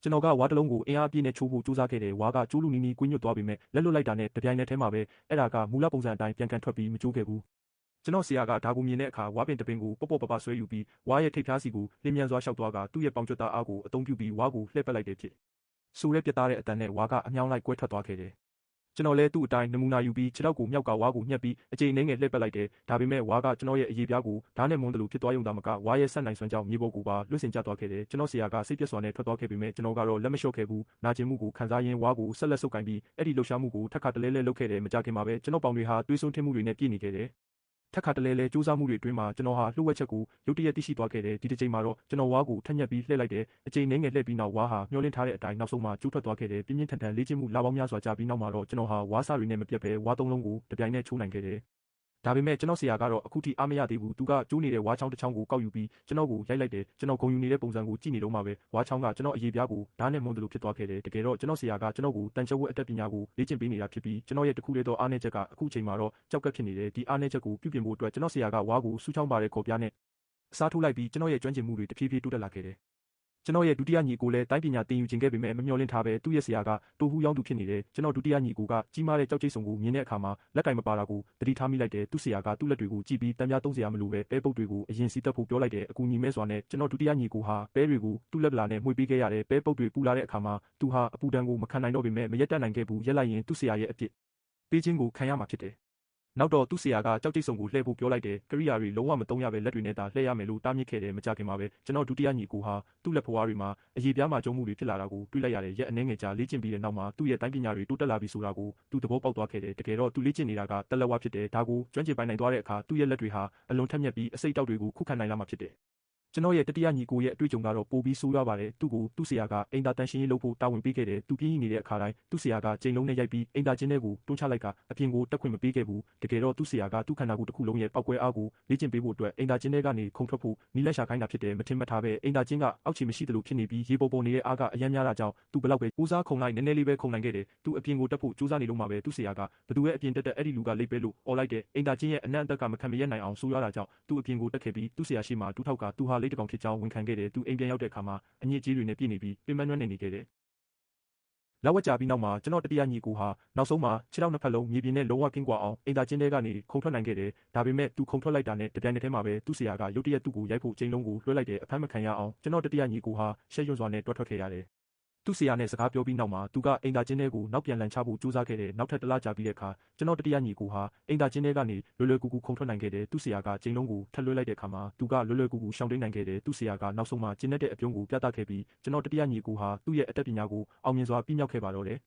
ကျွန်တော်ကဝါတစ်လုံးကိုအင်အားအပြည့်နဲ့ချိုးဖို့ကြိုးစားခဲ့တယ်ဝါကကျိုးလူနီးနီးကွင်းညွတ်သွားပေမဲ့လက်လွတ်လိုက်တာနဲ့တပြိုင်နက်တည်းမှာပဲအဲ့ဒါကမူလပုံစံအတိုင်းပြန်ကန်ထွက်ပြီးမကျိုးခဲ့ဘူးကျွန်တော်ဆရာကဒါကိုမြင်တဲ့အခါဝါပင်တပင်ကိုပေါ့ပေါ့ပပဆွဲယူပြီးဝါရဲ့ထိပ်ဖျားစီကိုလင်းမြန်စွာရှောက်သွားကသူ့ရဲ့ပေါင်ကျွတ်သားအားကိုအသုံးပြုပြီးဝါကိုလှည့်ပတ်လိုက်တယ်ဖြစ်ဆိုရဲပြတ်သားတဲ့အတန်နဲ့ဝါကအမြောင်းလိုက်ကွဲထွက်သွားခဲ့တယ်ကျွန်တော်လည်းသူ့အတိုင်းနမူနာယူပြီးခြေထောက်ကိုမြောက်ကဝါကိုညှက်ပြီးအကြိမ်နှဲငယ်လှည့်ပတ်လိုက်တယ်ဒါပေမဲ့ဝါကကျွန်တော်ရဲ့အရေးပြားကိုဓာတ်နဲ့မွန်းတယ်လို့ဖြစ်သွားရုံသာမကဝါရဲ့ဆက်နိုင်စွမ်းကြောင့်မြေပေါ်ကိုပါလွတ်စင်ကျသွားခဲ့တယ်ကျွန်တော်ဆရာကစိတ်ပြတ်စွာနဲ့ထွက်သွားခဲ့ပေမဲ့ကျွန်တော်ကတော့လက်မလျှော့ခဲ့ဘူးနာကျင်မှုကိုခံစားရင်းဝါကိုဆက်လက်ဆုပ်ကိုင်ပြီးအဲ့ဒီလှုပ်ရှားမှုကိုထပ်ခါတလဲလဲလုပ်ခဲ့တယ်မကြခင်မှာပဲကျွန်တော်ပေါင်တွေဟာတွေးဆွန်းထင်းမှုတွေနဲ့ပြည့်နေခဲ့တယ်ထက်ခါတလဲလဲစူးစမ်းမှုတွေအတွင်းမှာကျွန်တော်ဟာလှုပ်ဝက်ချက်ကိုရုတ်တရက်သိရှိသွားခဲ့တယ်ဒီတစ်ချိန်မှာတော့ကျွန်တော်ဝါကိုထက်ညက်ပြီးလှည့်လိုက်တယ်အချိန်နှဲငယ်လှည့်ပြီးနောက်ဝါဟာမျောလင့်ထားတဲ့အတိုင်းနောက်ဆုံးမှာကျိုးထွက်သွားခဲ့တယ်ပြင်းပြင်းထန်ထန်လေ့ကျင့်မှုလပေါင်းများစွာကြာပြီးနောက်မှာတော့ကျွန်တော်ဟာဝါစာတွေနဲ့မပြတ်ပဲဝါသုံးလုံးကိုတပြိုင်နက်ချိုးနိုင်ခဲ့တယ်ဒါပေမဲ့ကျွန်တော်ဆရာကတော့အခုထိအားမရသေးဘူးသူကကျိုးနေတဲ့ဝါချောင်းတစ်ချောင်းကိုကောက်ယူပြီးကျွန်တော်ကိုရိုက်လိုက်တယ်ကျွန်တော်ဂုံယူနေတဲ့ပုံစံကိုကြည့်နေတော့မှပဲဝါချောင်းကကျွန်တော်အရေးပြားကိုဓာတ်နဲ့မွန်းတယ်လို့ဖြစ်သွားခဲ့တယ်တကယ်တော့ကျွန်တော်ဆရာကကျွန်တော်ကိုတန်ချဝတ်အတတ်ပညာကိုလေ့ကျင့်ပေးနေတာဖြစ်ပြီးကျွန်တော်ရဲ့တခုတည်းသောအားနည်းချက်ကအခုချိန်မှာတော့ကြောက်ကပ်ဖြစ်နေတယ်ဒီအားနည်းချက်ကိုပြုပြင်ဖို့အတွက်ကျွန်တော်ဆရာကဝါကိုစူးချောင်းပါတဲ့ခေါ်ပြားနဲ့အစားထိုးလိုက်ပြီးကျွန်တော်ရဲ့ကျွမ်းကျင်မှုတွေတဖြည်းဖြည်းတိုးတက်လာခဲ့တယ်ကျွန်တော်ရဲ့ဒုတိယညီကိုလည်းတိုင်းပညာသင်ယူခြင်းခဲ့ပေမဲ့မမျှော်လင့်ထားပဲသူ့ရဲ့ဆရာကတူဟူးရောင်းသူဖြစ်နေတယ်ကျွန်တော်ဒုတိယညီကိုကကြီးမားတဲ့ကြောက်ကြိတ်ဆုံကိုမြင်တဲ့အခါမှာလက်ကင်မပါတာကိုသတိထားမိလိုက်တယ်သူ့ဆရာကသူ့လက်တွေကိုကြည့်ပြီးတံပြားသုံးစရာမလိုပဲပဲပုတ်တွေကိုအရင်စီးတက်ဖို့ပြောလိုက်တယ်အကူညီမဲစွာနဲ့ကျွန်တော်ဒုတိယညီကိုဟာပဲတွေကိုသူ့လက်ပလာနဲ့မှွေပေးခဲ့ရတယ်ပဲပုတ်တွေပူလာတဲ့အခါမှာသူဟာအပူဒဏ်ကိုမခံနိုင်တော့ပေမဲ့မရက်တက်နိုင်ခဲ့ဘူးရက်လိုက်ရင်သူ့ဆရာရဲ့အပြစ်ပေးခြင်းကိုခံရမှာဖြစ်တယ်နောက်တော့သူ့ဆရာကကြောက်ကြိတ်ဆုံကိုလှည့်ဖို့ပြောလိုက်တယ်ကရိယာတွေလုံးဝမသုံးရပဲလက်တွေနဲ့သာလှည့်ရမယ်လို့တားမြစ်ခဲ့တယ်မကြခင်မှာပဲကျွန်တော်ဒုတိယညီကိုဟာသူ့လက်ဖွားတွေမှာအရေးပြားမှာကျုံမှုတွေဖြစ်လာတာကိုတွေ့လိုက်ရတယ်ရက်အနှဲငယ်ကြာလေ့ကျင့်ပြီးတဲ့နောက်မှာသူ့ရဲ့တိုင်းပညာတွေတိုးတက်လာပြီဆိုတာကိုသူသဘောပေါက်သွားခဲ့တယ်တကယ်တော့သူလေ့ကျင့်နေတာကတက်လက်ဝါဖြစ်တယ်ဒါကိုကျွမ်းကျင်ပိုင်နိုင်သွားတဲ့အခါသူ့ရဲ့လက်တွေဟာအလွန်ထက်မြက်ပြီးအစိတ်တောက်တွေကိုခုခံနိုင်လာမှာဖြစ်တယ်ကျွန်တော်ရဲ့တတိယညီကိုရဲ့အတွေ့အကြုံကတော့ပိုပြီးဆိုးရွားပါတယ်သူ့ကိုသူ့ဆရာကအင်တာတန်ရှင်းရေးလုပ်ဖို့တာဝန်ပေးခဲ့တယ်သူပြင်းရနေတဲ့အခါတိုင်းသူ့ဆရာကချိန်လုံးနဲ့ရိုက်ပြီးအင်တာချင်းတွေကိုတွန်းချလိုက်ကအပြင်ကိုတက်ခွင့်မပေးခဲ့ဘူးတကယ်တော့သူ့ဆရာကသူ့ခန္ဓာကိုယ်တစ်ခုလုံးရဲ့ပောက်ကွဲအားကိုလေ့ကျင့်ပေးဖို့အတွက်အင်တာချင်းတွေကနေခုန်ထွက်ဖို့နီးလက်ရှာခိုင်းတာဖြစ်တယ်မထင်မှတ်ထားပဲအင်တာချင်းကအောက်ခြေမရှိသလိုဖြစ်နေပြီးရေပေါ်ပေါ်နေတဲ့အားကအယမ်းများတာကြောင့်သူဘလောက်ပဲဦးစားခုန်လိုက်နည်းနည်းလေးပဲခုန်နိုင်ခဲ့တယ်သူအပြင်ကိုတက်ဖို့ကြိုးစားနေလို့မှပဲသူ့ဆရာကဘသူရဲ့အပြင်တက်တဲ့အဲ့ဒီလူကလိပ်ပဲလို့អော်လိုက်တယ်အင်တာချင်းရဲ့အနံ့အသက်ကမခံမရက်နိုင်အောင်ဆိုးရွားတာကြောင့်သူ့အပြင်ကိုတက်ခဲ့ပြီးသူ့ဆရာရှိမှတူးထောက်ကသူဟာလိပ်တကောင်ဖြစ်ကြောင်းဝန်ခံခဲ့တယ်သူအိမ်ပြန်ရောက်တဲ့အခါမှာအညစ်အကြေးတွေနဲ့ပြည့်နေပြီးပင်ပန်းနွမ်းနေခဲ့တယ်။လောက်ဝက်ကြာပြီးနောက်မှာကျွန်တော်တတိယညီကိုဟာနောက်ဆုံးမှာခြေထောက်နှစ်ဖက်လုံးမြေပြင်နဲ့လုံးဝကင်းကွာအောင်အင်တာချင်းတွေကနေခုန်ထွက်နိုင်ခဲ့တယ်။ဒါပေမဲ့သူခုန်ထွက်လိုက်တာနဲ့တပြိုင်နက်တည်းမှာပဲသူ့ဆရာကရုတ်တရက်သူ့ကိုရိုက်ဖို့ချိန်လုံးကိုလွှဲလိုက်တယ်အဖမ်းမခံရအောင်ကျွန်တော်တတိယညီကိုဟာရှက်ရွံ့စွာနဲ့တွတ်ထွက်ခဲ့ရတယ်။သူ့ဆရာနဲ့စကားပြောပြီးနောက်မှာသူကအင်တာချင်းတွေကိုနောက်ပြန်လန်ချဖို့ကြိုးစားခဲ့တယ်နောက်ထပ်တစ်လကြာပြီးတဲ့အခါကျွန်တော်တတိယညီကိုဟာအင်တာချင်းတွေကနေလွယ်လွယ်ကူကူခုန်ထွက်နိုင်ခဲ့တယ်သူ့ဆရာကချိန်လုံးကိုထပ်လွှဲလိုက်တဲ့အခါမှာသူကလွယ်လွယ်ကူကူရှောင်တိန်နိုင်ခဲ့တယ်သူ့ဆရာကနောက်ဆုံးမှာကျင်းတဲ့အပြုံးကိုပြသခဲ့ပြီးကျွန်တော်တတိယညီကိုဟာသူ့ရဲ့အတတ်ပညာကိုအောင်မြင်စွာပြည့်မြောက်ခဲ့ပါတော့တယ်